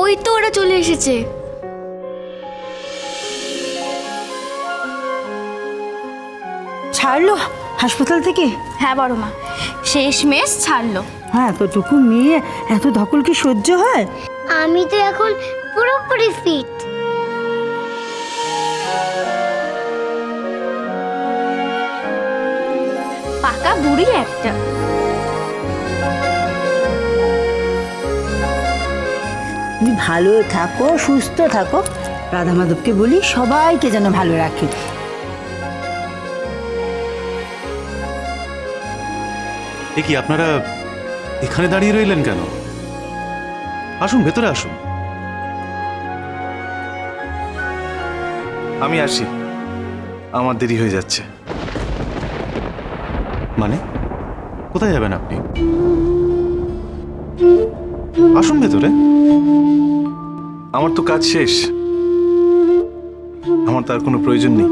ওই তো ওরা চলে এসেছে। ছাড়লো হাসপাতাল থেকে? হ্যাঁ বড় মা, শেষমেশ ছাড়লো। হ্যাঁ, এতটুকু মেয়ে এত ধকল কি সহ্য হয়? আমি তো এখন পুরোপুরি ফিট। পাকা বুড়ি একটা। তুমি ভালো থাকো, সুস্থ থাকো। রাধা মাধবকে বলি সবাইকে যেন ভালো রাখে। এ কি আপনারা এখানে দাঁড়িয়ে রইলেন কেন? আসুন, ভেতরে আসুন। আমি আসি, আমার দেরি হয়ে যাচ্ছে। মানে কোথায় যাবেন আপনি? আসুন ভেতরে। আমার তো কাজ শেষ, আমার তার কোনো প্রয়োজন নেই।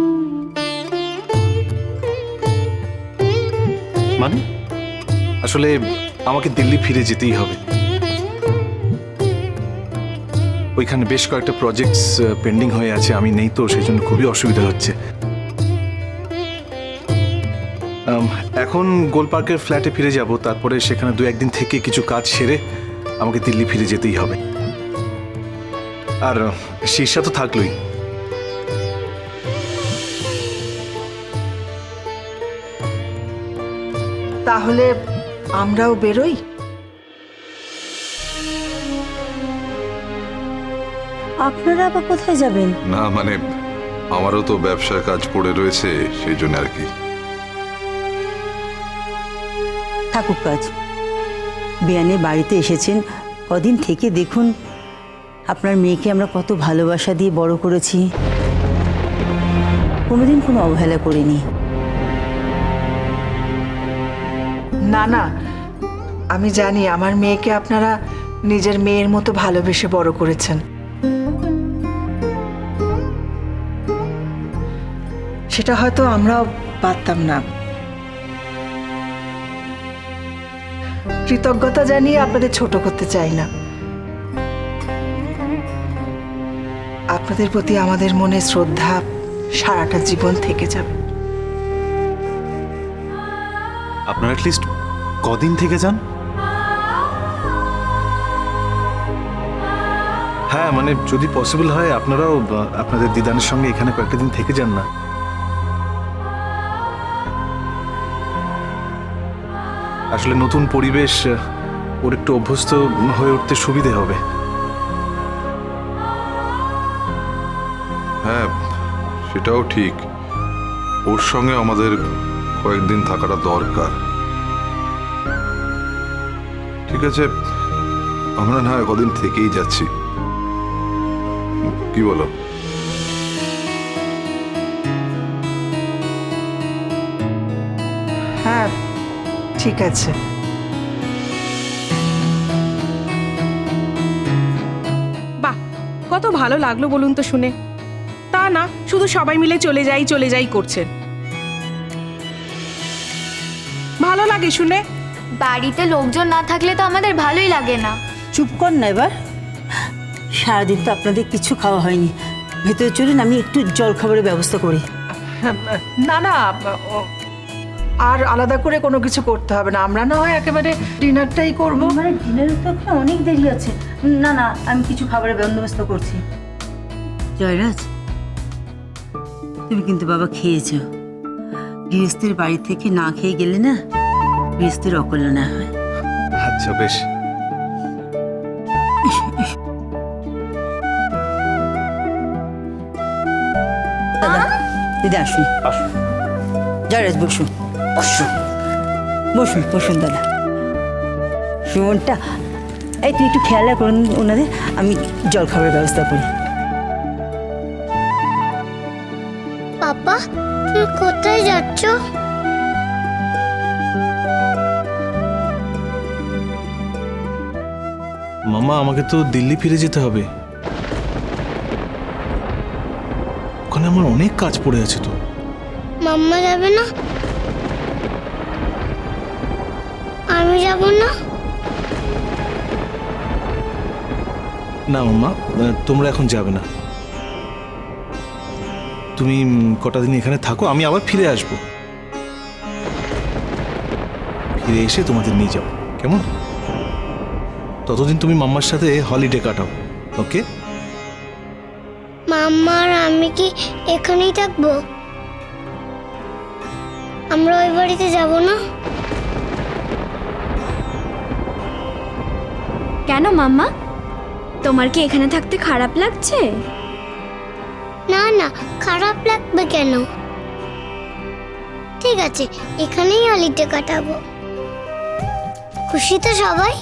মানে আসলে আমাকে দিল্লি ফিরে যেতেই হবে। ওইখানে বেশ কয়েকটা প্রজেক্টস পেন্ডিং হয়ে আছে, আমি নেই তো, সেই জন্য খুবই অসুবিধা হচ্ছে। এখন গোল পার্কের ফ্ল্যাটে ফিরে যাব, তারপরে সেখানে 2-1 দিন থেকে কিছু কাজ সেরে আমাকে দিল্লি ফিরে যেতেই হবে। আর শীর্ষা তো থাকলোই। তাহলে আমরাও বেরোই। আপনারা আবার কোথায় যাবেন? না মানে আমারও তো ব্যবসার কাজ পড়ে রয়েছে, সেই জন্য আর কি। থাকুক কাজ। বিয়ানে বাড়িতে এসেছেন, কদিন থেকে দেখুন আপনার মেয়েকে আমরা কত ভালোবাসা দিয়ে বড় করেছি, কোনোদিন কোনো অবহেলা করিনি। না না, আমি জানি আমার মেয়েকে আপনারা নিজের মেয়ের মতো ভালোবেসে বড় করেছেন। সেটা হয়তো আমরাও পারতাম না। কৃতজ্ঞতা জানিয়ে আপনাদের ছোট করতে চাই না। আপনাদের প্রতি আমাদের মনে শ্রদ্ধা সারাটা জীবন থেকে যাবে। আপনারা অ্যাটলিস্ট কদিন থেকে যান? হ্যাঁ মানে যদি পসিবল হয় আপনারাও আপনাদের দিদানের সঙ্গে এখানে কয়েকটা দিন থেকে যান না। আসলে নতুন পরিবেশ, ওর একটু অভ্যস্ত হয়ে উঠতে সুবিধে হবে। হ্যাঁ সেটাও ঠিক, ওর সঙ্গে আমাদের কয়েকদিন থাকাটা দরকার। ঠিক আছে, আমরা না হয় কদিন থেকেই যাচ্ছি, কি বলো? হ্যাঁ ঠিক আছে। বাহ, কত ভালো লাগলো বলুন তো শুনে। তা না শুধু সবাই মিলে চলে যাই করছেন। ভালো লাগে শুনে। বাড়িতে লোকজন না থাকলে তো আমাদের ভালোই লাগে না। চুপ কর না এবার। সারাদিন তো আপনাদের কিছু খাওয়া হয়নি। ভেতরে চলুন, আমি একটু জল খাবারের ব্যবস্থা করি। না না, আর আলাদা করে কোনো কিছু করতে হবে না। আমরা না হয় একেবারে ডিনারটাই করবো। মানে ডিনারের তো এখন অনেক দেরি আছে। না না, আমি কিছু খাবারের বন্দোবস্ত করছি। জয়রাজ, তুমি কিন্তু বাবা খেয়েছো। গৃহস্থের বাড়ি থেকে না খেয়ে গেলে না গৃহস্থের অকল্যাণ হয়। আচ্ছা বেশ। দাদা দিদি আসুন। আসুন। জয়রাজ বসুন, বসুন বসুন বসুন দাদা। সুমনটা, এই তুই একটু খেয়াল করুন ওনাদের, আমি জল খাবারের ব্যবস্থা করি। পাপা, তুমি কোথায় যাচ্ছ? মামা আমাকে তো দিল্লি ফিরে যেতে হবে, ওখানে আমার অনেক কাজ পড়ে আছে তো। মাম্মা যাবে না? আমি যাব না? না মাম্মা, তোমরা এখন যাবে না। তুমি কটা দিন এখানে থাকো, আমি আবার ফিরে আসবো। ফিরে এসে তোমাদের নিয়ে যাবো, কেমন? ততদিন তুমি মাম্মার সাথে হলিডে কাটাও, ওকে? মাম্মা আর আমি কি এখানেই থাকবো? আমরা ওই বাড়িতে যাব না? কেন মাম্মা, তোমার কি এখানে থাকতে খারাপ লাগছে? না না, খারাপ লাগবে কেন? ঠিক আছে, এখানেই হলিডে কাটাবো। খুশি তো সবাই?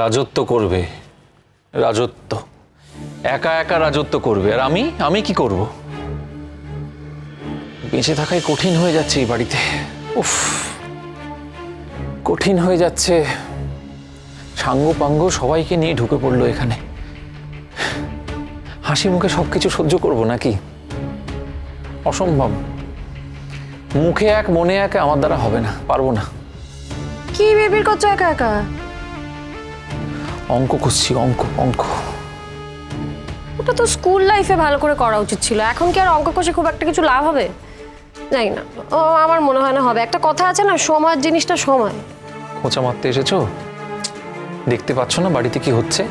রাজত্ব করবে, রাজত্ব একা একা রাজত্ব করবে। আর আমি কি করব? বেঁচে থাকাই কঠিন হয়ে যাচ্ছে এই বাড়িতে। উফ, কঠিন হয়ে যাচ্ছে। সাঙ্গ পাঙ্গ সবাইকে নিয়ে ঢুকে পড়লো এখানে। হাসি মুখে সবকিছু সহ্য করব নাকি? অসম্ভব। মুখে এক মনে এক আমার দ্বারা হবে না, পারবো না। কি বেবির করছো একা একা? অঙ্ক করছি, অঙ্ক অঙ্ক। ওটা তো স্কুল লাইফে ভালো করে করা উচিত ছিল। এখন কি আর অঙ্ক কষে খুব একটা কিছু লাভ হবে? জানি না, ও আমার মনে হয় না হবে। একটা কথা আছে না, সময়ের জিনিসটা সময়। খোঁচা মারতে এসেছো? দেখতে পাচ্ছ না বাড়িতে কি হচ্ছে?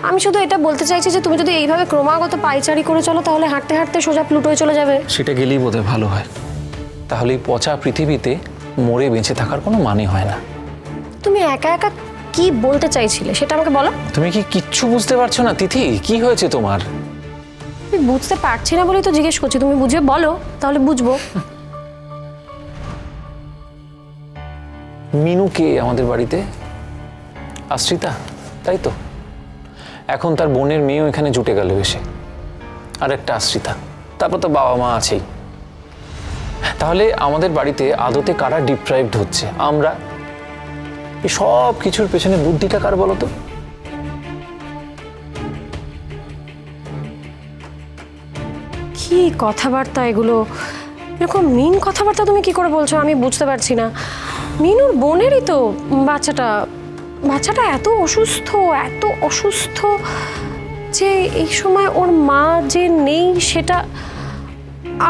আমি শুধু এটা বলতে চাইছি যে তুমি যদি এইভাবে ক্রমাগত পাইচারি করে চলো তাহলে হাঁটতে হাঁটতে সোজা প্লুটোয় চলে যাবে। সেটা গেলেই বোধহয় ভালো হয়। তাহলে এই পচা পৃথিবীতে মরে বেঁচে থাকার কোনো মানে হয় না। তুমি একা একা কি বলতে চাইছিলে সেটা আমাকে বলো। তুমি কি কিচ্ছু বুঝতে পারছো না তিথি? কি হয়েছে তোমার? আমি বুঝতে পারছি না বলেই তো জিজ্ঞেস করছি। তুমি বুঝে বলো, তাহলে বুঝবো। মিনু কে আমাদের বাড়িতে? আশ্রিতা, তাই তো? এখন তার বোনের মেয়েও এখানে জুটে গেল এসে। আর একটা আশ্রিতা, তারপর তো বাবা মা আছেই। তাহলে আমাদের বাড়িতে আদতে কারা ডিপ্রাইভড হচ্ছে? আমরা। এই সব কিছুর পেছনে বুদ্ধিটা কার বলো তো? কি কথাবার্তা এগুলো? এরকম মিন কথাবার্তা তুমি কি করে বলছো আমি বুঝতে পারছি না। মিনুর বোনেরই তো বাচ্চাটা এত অসুস্থ যে এই সময় ওর মা যে নেই সেটা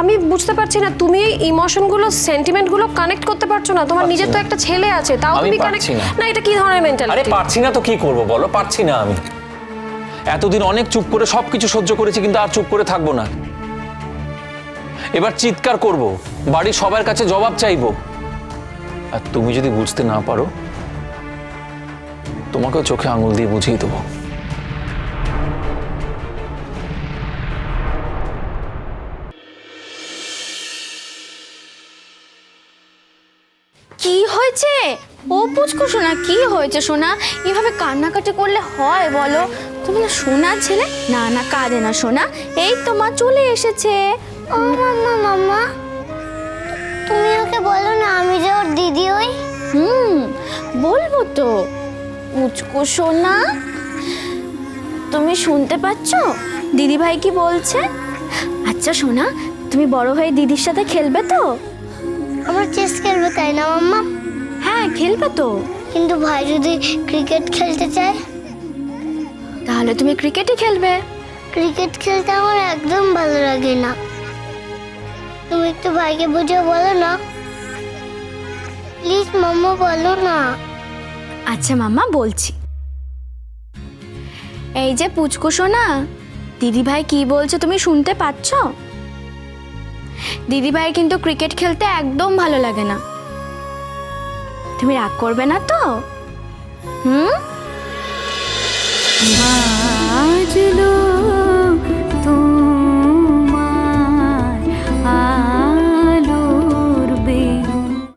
আমি বুঝতে পারছি না। তুমি এই ইমোশনগুলো, সেন্টিমেন্টগুলো কানেক্ট করতে পারছো না? তোমার নিজের তো একটা ছেলে আছে, তাও তুমি কানেক্ট না। এটা কি ধরনের মেন্টালিটি? আরে পারছি না তো কি করব বলো? পারছি না আমি। এতদিন অনেক চুপ করে সবকিছু সহ্য করেছি, কিন্তু আর চুপ করে থাকবো না। এবার চিৎকার করব, বাড়ির সবার কাছে জবাব চাইবো। আর তুমি যদি বুঝতে না পারো, তোমাকেও চোখে আঙুল দিয়ে বুঝিয়ে দেবো। কি হয়েছে? ও পুচকু সোনা, কি হয়েছে সোনা? এভাবে কান্নাকাটি করলে হয় বলো? তুমি না সোনা ছেলে। না না, কাঁদে না সোনা। এই তোমার চলে এসেছে। ও মাম্মা, তুমি ওকে বলো না আমি যে ওর দিদি হই। বলবো তো। পুচকু সোনা, তুমি শুনতে পাচ্ছ দিদি ভাই কি বলছে? আচ্ছা সোনা, তুমি বড় হয়ে দিদির সাথে খেলবে তো? আমরা চেস খেলবো, তাই না মাম্মা? হ্যাঁ, খেলবে তো। কিন্তু ভাই যদি ক্রিকেট খেলতে চায়? তাহলে তুমি ক্রিকেটই খেলবে। ক্রিকেট খেলতে আমার একদম ভালো লাগে না। তুমি একটু ভাইকে বুঝে বলো না প্লিজ মাম্মা, বলো না। আচ্ছা মাম্মা, বলছি। এই যে পুচকু সোনা, দিদি ভাই কি বলছে তুমি শুনতে পাচ্ছ? দিদি ভাই কিন্তু ক্রিকেট খেলতে একদম ভালো লাগে না। তুমি রাগ করবে না তো? বাজলো